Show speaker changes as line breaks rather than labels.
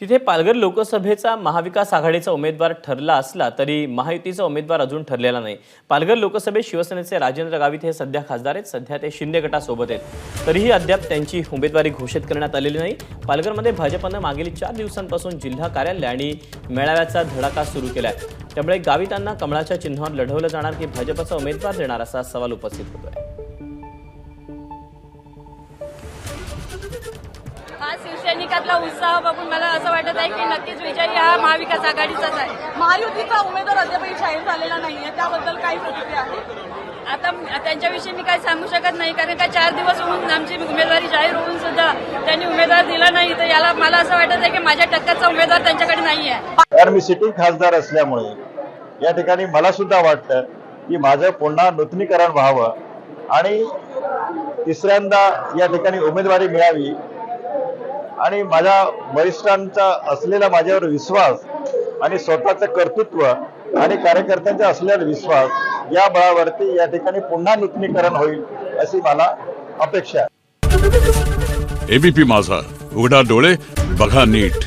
तिथे पालघर लोकसभेचा महाविकास आघाडीचा उमेदवार ठरला असला तरी महायुतीचा उमेदवार अजून ठरलेला नाही। पालघर लोकसभेत शिवसेनेचे राजेंद्र गावित हे सध्या खासदार आहेत। सध्या ते शिंदे गटासोबत आहेत, तरीही अद्याप त्यांची उमेदवारी घोषित करण्यात आलेली नाही। पालघरमध्ये भाजपने मागील 4 दिवसांपासून जिल्हा कार्यालय आणि मेळाव्याचा धडाका सुरू केला आहे। त्यामुळे गावितांना कमळाच्या चिन्हावर लढवलं जाणार की भाजपचा उमेदवार देणार असा सवाल उपस्थित होतोय।
हा शिवसैनिकातला उत्साह बघून मला असं वाटत आहे की नक्कीच विजयी हा महाविकास आघाडीचाच आहे।
महायुतीचा उमेदवार अद्यापही जाहीर झालेला नाहीये, त्याबद्दल काही प्रतिक्रिया आहे?
आता त्यांच्याविषयी मी काही सांगू शकत नाही, कारण का 4 दिवस होऊन आमची उमेदवारी जाहीर होऊन सुद्धा त्यांनी उमेदवार दिला नाही। तर याला मला असं वाटत आहे की माझ्या टक्क्याचा उमेदवार त्यांच्याकडे नाही आहे।
कारण मी सिटिंग खासदार असल्यामुळे या ठिकाणी मला सुद्धा वाटतं की माझं पुन्हा नूतनीकरण व्हावं आणि तिसऱ्यांदा या ठिकाणी उमेदवारी मिळावी आणि माझ्या वरिष्ठांचा असलेला माझ्यावर विश्वास आणि स्वतःचं कर्तृत्व आणि कार्यकर्त्यांचा असलेला विश्वास या बळावरती या ठिकाणी पुन्हा नूतनीकरण होईल अशी मला अपेक्षा आहे।
एबीपी माझा, उघडा डोळे बघा नीट।